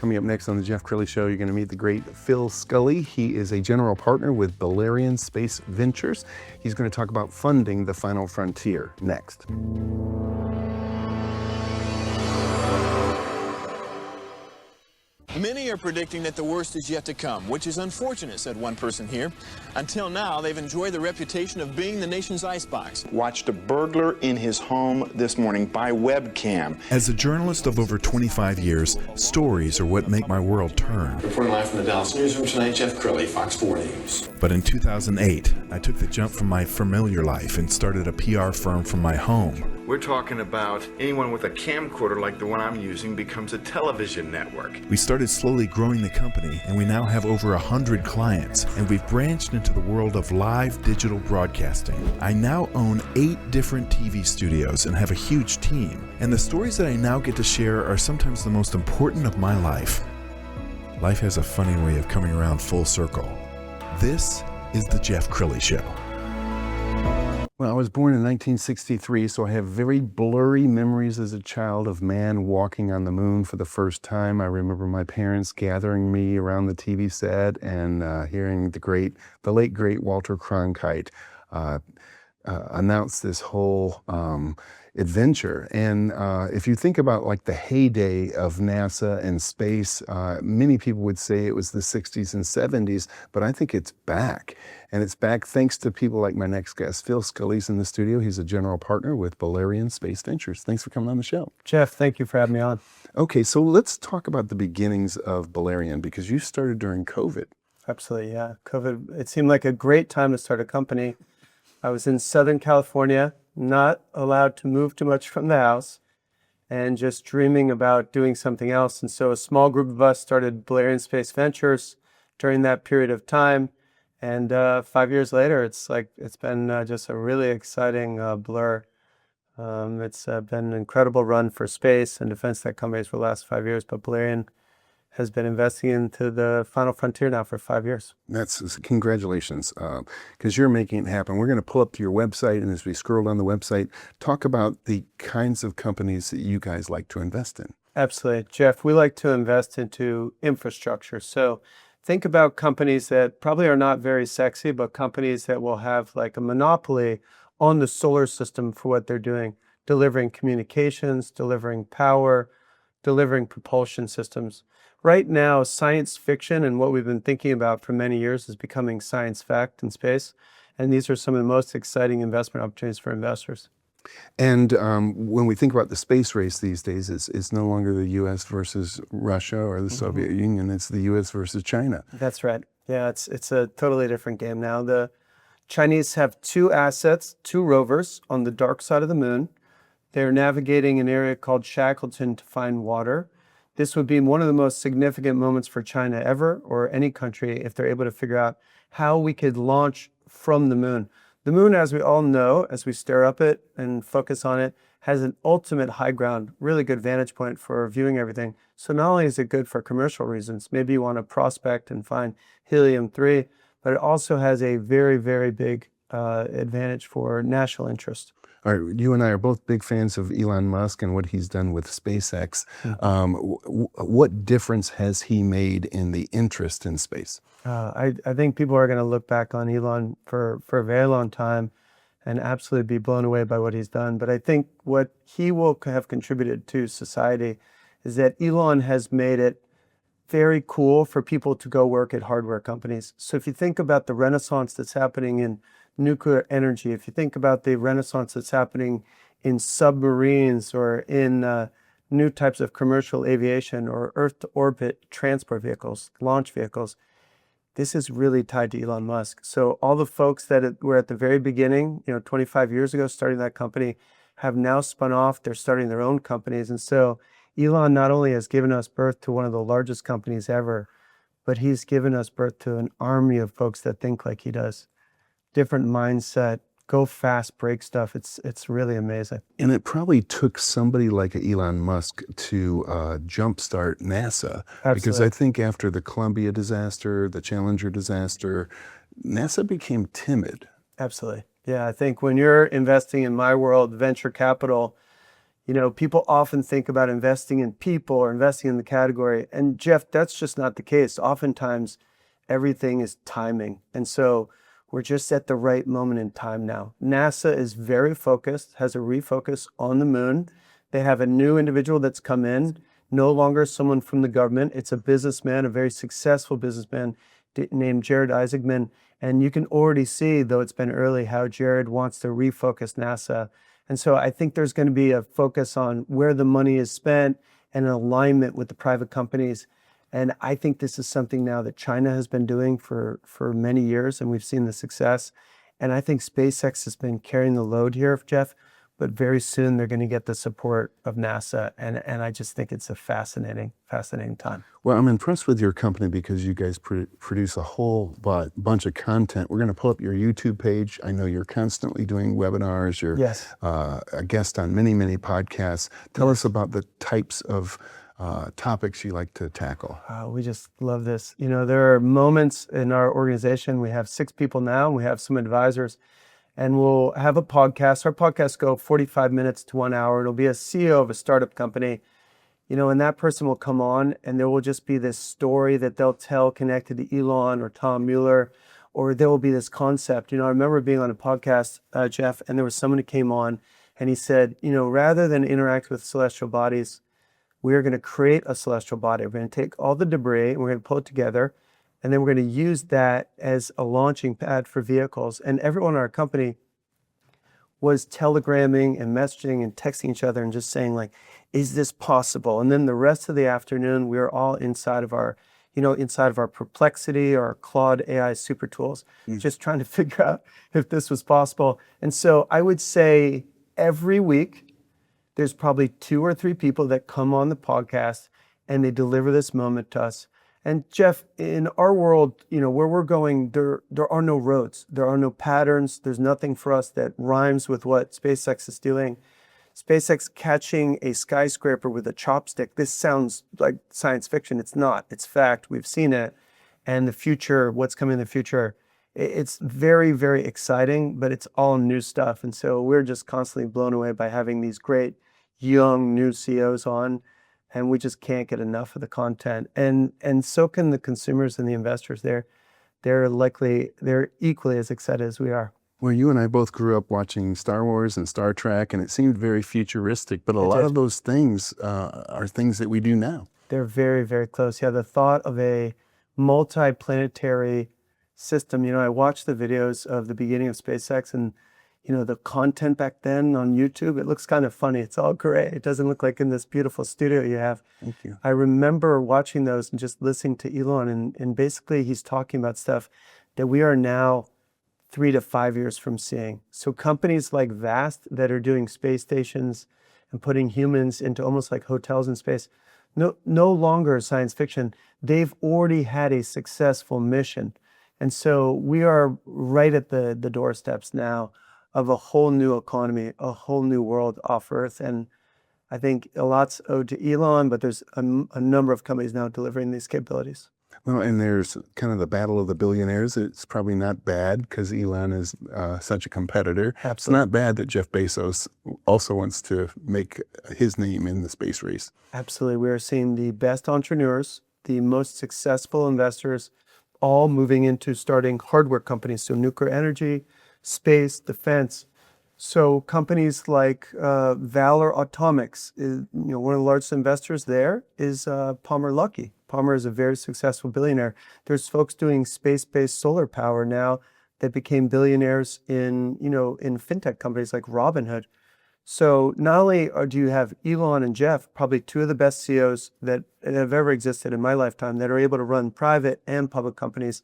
Coming up next on the Jeff Crilley Show, you're going to meet the great Phil Scully. He is a general partner with Balerion Space Ventures. He's going to talk about funding the final frontier next. Many are predicting that the worst is yet to come, which is unfortunate, said one person here. Until now, they've enjoyed the reputation of being the nation's icebox. Watched a burglar in his home this morning by webcam. As a journalist of over 25 years, stories are what make my world turn. Reporting live from the Dallas newsroom tonight, Jeff Crilley, Fox 4 News. But in 2008, I took the jump from my familiar life and started a PR firm from my home. We're talking about anyone with a camcorder like the one I'm using becomes a television network. We started slowly growing the company, and we now have over 100 clients, and we've branched into the world of live digital broadcasting. I now own 8 different TV studios and have a huge team, and the stories that I now get to share are sometimes the most important of my life. Life has a funny way of coming around full circle. This is the Jeff Crilley Show. Well, I was born in 1963, so I have very blurry memories as a child of man walking on the moon for the first time. I remember my parents gathering me around the TV set and hearing the late great Walter Cronkite announce this whole adventure. And if you think about like the heyday of NASA and space, many people would say it was the 60s and 70s, but I think it's back. And it's back thanks to people like my next guest. Phil Scully's in the studio. He's a general partner with Balerion Space Ventures. Thanks for coming on the show. Jeff, thank you for having me on. Okay, so let's talk about the beginnings of Balerion, because you started during COVID. Absolutely, yeah. COVID, it seemed like a great time to start a company. I was in Southern California, not allowed to move too much from the house, and just dreaming about doing something else. And so a small group of us started Balerion Space Ventures during that period of time. And 5 years later, it's been just a really exciting blur. It's been an incredible run for space and defense tech companies for the last 5 years, but Balerion has been investing into the final frontier now for 5 years. That's congratulations, because you're making it happen. We're going to pull up to your website, and as we scroll down the website, talk about the kinds of companies that you guys like to invest in. Absolutely. Jeff, we like to invest into infrastructure. So think about companies that probably are not very sexy, but companies that will have like a monopoly on the solar system for what they're doing, delivering communications, delivering power, delivering propulsion systems. Right now, science fiction and what we've been thinking about for many years is becoming science fact in space. And these are some of the most exciting investment opportunities for investors. And when we think about the space race these days, it's no longer the U.S. versus Russia or the Soviet Union, it's the U.S. versus China. That's right. Yeah, it's a totally different game now. The Chinese have 2 assets, 2 rovers on the dark side of the moon. They're navigating an area called Shackleton to find water. This would be one of the most significant moments for China ever, or any country, if they're able to figure out how we could launch from the moon. The moon, as we all know, as we stare up it and focus on it, has an ultimate high ground, really good vantage point for viewing everything. So not only is it good for commercial reasons, maybe you want to prospect and find helium-3, but it also has a very, very big advantage for national interest. All right, you and I are both big fans of Elon Musk and what he's done with SpaceX. What difference has he made in the interest in space? I think people are going to look back on Elon for a very long time and absolutely be blown away by what he's done. But I think what he will have contributed to society is that Elon has made it very cool for people to go work at hardware companies. So if you think about the renaissance that's happening in nuclear energy, if you think about the renaissance that's happening in submarines or in new types of commercial aviation or Earth-to-orbit transport vehicles, launch vehicles, this is really tied to Elon Musk. So all the folks that were at the very beginning, 25 years ago, starting that company, have now spun off. They're starting their own companies. And so Elon not only has given us birth to one of the largest companies ever, but he's given us birth to an army of folks that think like he does. Different mindset, go fast, break stuff. It's really amazing. And it probably took somebody like Elon Musk to jumpstart NASA. Absolutely. Because I think after the Columbia disaster, the Challenger disaster, NASA became timid. Absolutely. Yeah, I think when you're investing in my world, venture capital, You know, people often think about investing in people or investing in the category. And Jeff, that's just not the case. Oftentimes, everything is timing. And so we're just at the right moment in time now. NASA is very focused, has a refocus on the moon. They have a new individual that's come in, no longer someone from the government. It's a businessman, a very successful businessman named Jared Isaacman. And you can already see, though it's been early, how Jared wants to refocus NASA. And so I think there's going to be a focus on where the money is spent and an alignment with the private companies. And I think this is something now that China has been doing for many years, and we've seen the success. And I think SpaceX has been carrying the load here, Jeff, but very soon they're going to get the support of NASA. And I just think it's a fascinating time. Well, I'm impressed with your company because you guys produce a whole bunch of content. We're going to pull up your YouTube page. I know you're constantly doing webinars. You're Yes. A guest on many, many podcasts. Tell us about the types of topics you like to tackle. We just love this. You know, there are moments in our organization. We have 6 people now, and we have some advisors, and we'll have a podcast. Our podcasts go 45 minutes to 1 hour. It'll be a CEO of a startup company, you know, and that person will come on, and there will just be this story that they'll tell connected to Elon or Tom Mueller, or there will be this concept. You know, I remember being on a podcast, Jeff, and there was someone who came on, and he said, you know, rather than interact with celestial bodies, we're going to create a celestial body. We're going to take all the debris and we're going to pull it together. And then we're going to use that as a launching pad for vehicles. And everyone in our company was telegramming and messaging and texting each other and just saying, like, is this possible? And then the rest of the afternoon, we were all inside of our Perplexity or our Claude AI super tools, just trying to figure out if this was possible. And so I would say every week, there's probably 2 or 3 people that come on the podcast and they deliver this moment to us. And Jeff, in our world, you know, where we're going, there are no roads, there are no patterns. There's nothing for us that rhymes with what SpaceX is doing. SpaceX catching a skyscraper with a chopstick. This sounds like science fiction. It's not. It's fact. We've seen it. And the future, what's coming in the future, it's very, very exciting, but it's all new stuff. And so we're just constantly blown away by having these great young new CEOs on, and we just can't get enough of the content. And so can the consumers and the investors. They're equally as excited as we are. Well, you and I both grew up watching Star Wars and Star Trek, and it seemed very futuristic, but a lot of those things are things that we do now. They're very, very close. Yeah, the thought of a multi-planetary system. You know, I watched the videos of the beginning of SpaceX, and you know, the content back then on YouTube, it looks kind of funny. It's all gray. It doesn't look like in this beautiful studio you have. Thank you. I remember watching those and just listening to Elon, and basically he's talking about stuff that we are now 3 to 5 years from seeing. So companies like Vast that are doing space stations and putting humans into almost like hotels in space, no longer science fiction. They've already had a successful mission. And so we are right at the doorsteps now of a whole new economy, a whole new world off Earth. And I think a lot's owed to Elon, but there's a number of companies now delivering these capabilities. Well, and there's kind of the battle of the billionaires. It's probably not bad because Elon is such a competitor. Absolutely. It's not bad that Jeff Bezos also wants to make his name in the space race. Absolutely. We are seeing the best entrepreneurs, the most successful investors, all moving into starting hardware companies. So nuclear energy, space, defense. So companies like Valor Atomics, one of the largest investors there is Palmer Luckey. Palmer is a very successful billionaire. There's folks doing space-based solar power now that became billionaires in fintech companies like Robinhood. So not only do you have Elon and Jeff, probably 2 of the best CEOs that have ever existed in my lifetime that are able to run private and public companies,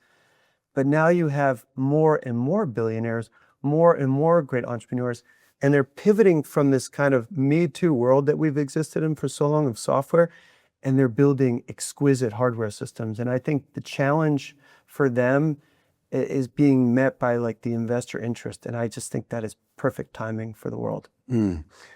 but now you have more and more billionaires, more and more great entrepreneurs, and they're pivoting from this kind of Me Too world that we've existed in for so long of software, and they're building exquisite hardware systems. And I think the challenge for them is being met by like the investor interest. And I just think that is perfect timing for the world.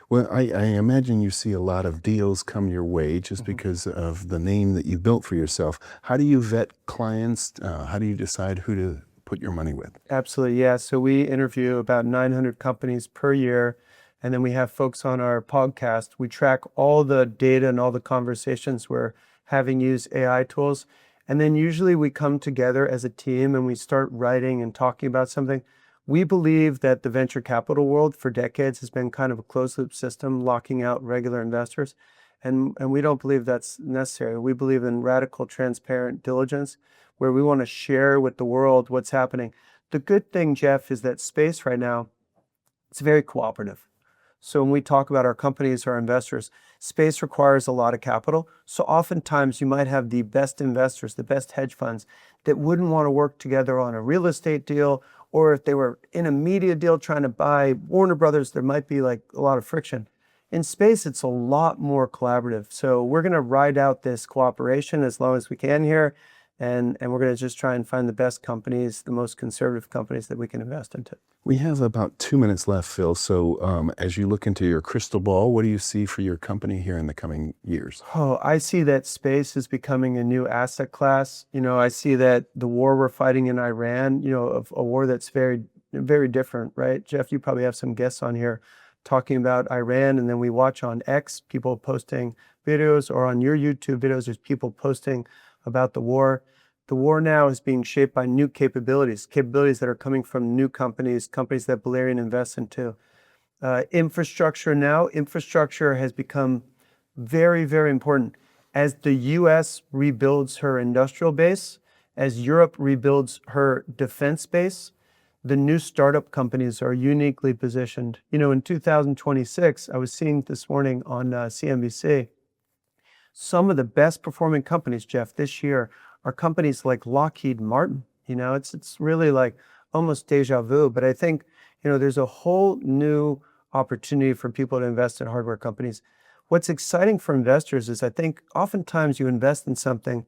Well, I imagine you see a lot of deals come your way just because of the name that you built for yourself. How do you vet clients? How do you decide who to put your money with? Absolutely, yeah. So we interview about 900 companies per year, And then we have folks on our podcast. We track all the data and all the conversations we're having use AI tools. And then usually we come together as a team and we start writing and talking about something. We believe that the venture capital world for decades has been kind of a closed loop system, locking out regular investors. And we don't believe that's necessary. We believe in radical, transparent diligence, where we want to share with the world what's happening. The good thing, Jeff, is that space right now, it's very cooperative. So when we talk about our companies, our investors, space requires a lot of capital. So oftentimes you might have the best investors, the best hedge funds that wouldn't want to work together on a real estate deal, or if they were in a media deal trying to buy Warner Brothers, there might be like a lot of friction. In space, it's a lot more collaborative. So we're going to ride out this cooperation as long as we can here. And we're going to just try and find the best companies, the most conservative companies that we can invest into. We have about 2 minutes left, Phil. So as you look into your crystal ball, what do you see for your company here in the coming years? Oh, I see that space is becoming a new asset class. I see that the war we're fighting in Iran, of a war that's very, very different, right? Jeff, you probably have some guests on here talking about Iran, and then we watch on X people posting videos, or on your YouTube videos, there's people posting about the war. The war now is being shaped by new capabilities that are coming from new companies that Balerion invests into. Infrastructure has become very, very important. As the US rebuilds her industrial base, as Europe rebuilds her defense base, the new startup companies are uniquely positioned. In 2026, I was seeing this morning on CNBC, some of the best performing companies, Jeff, this year are companies like Lockheed Martin. It's really like almost deja vu, but I think, there's a whole new opportunity for people to invest in hardware companies. What's exciting for investors is I think oftentimes you invest in something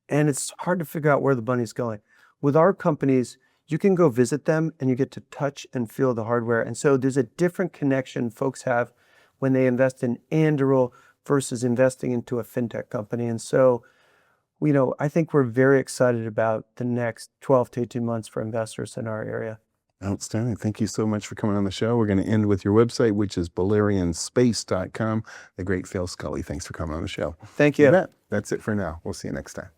and it's hard to figure out where the money's going. With our companies, you can go visit them and you get to touch and feel the hardware. And so there's a different connection folks have when they invest in Anduril versus investing into a fintech company. And so, I think we're very excited about the next 12 to 18 months for investors in our area. Outstanding. Thank you so much for coming on the show. We're going to end with your website, which is balerionspace.com. The great Phil Scully. Thanks for coming on the show. Thank you. You bet. That's it for now. We'll see you next time.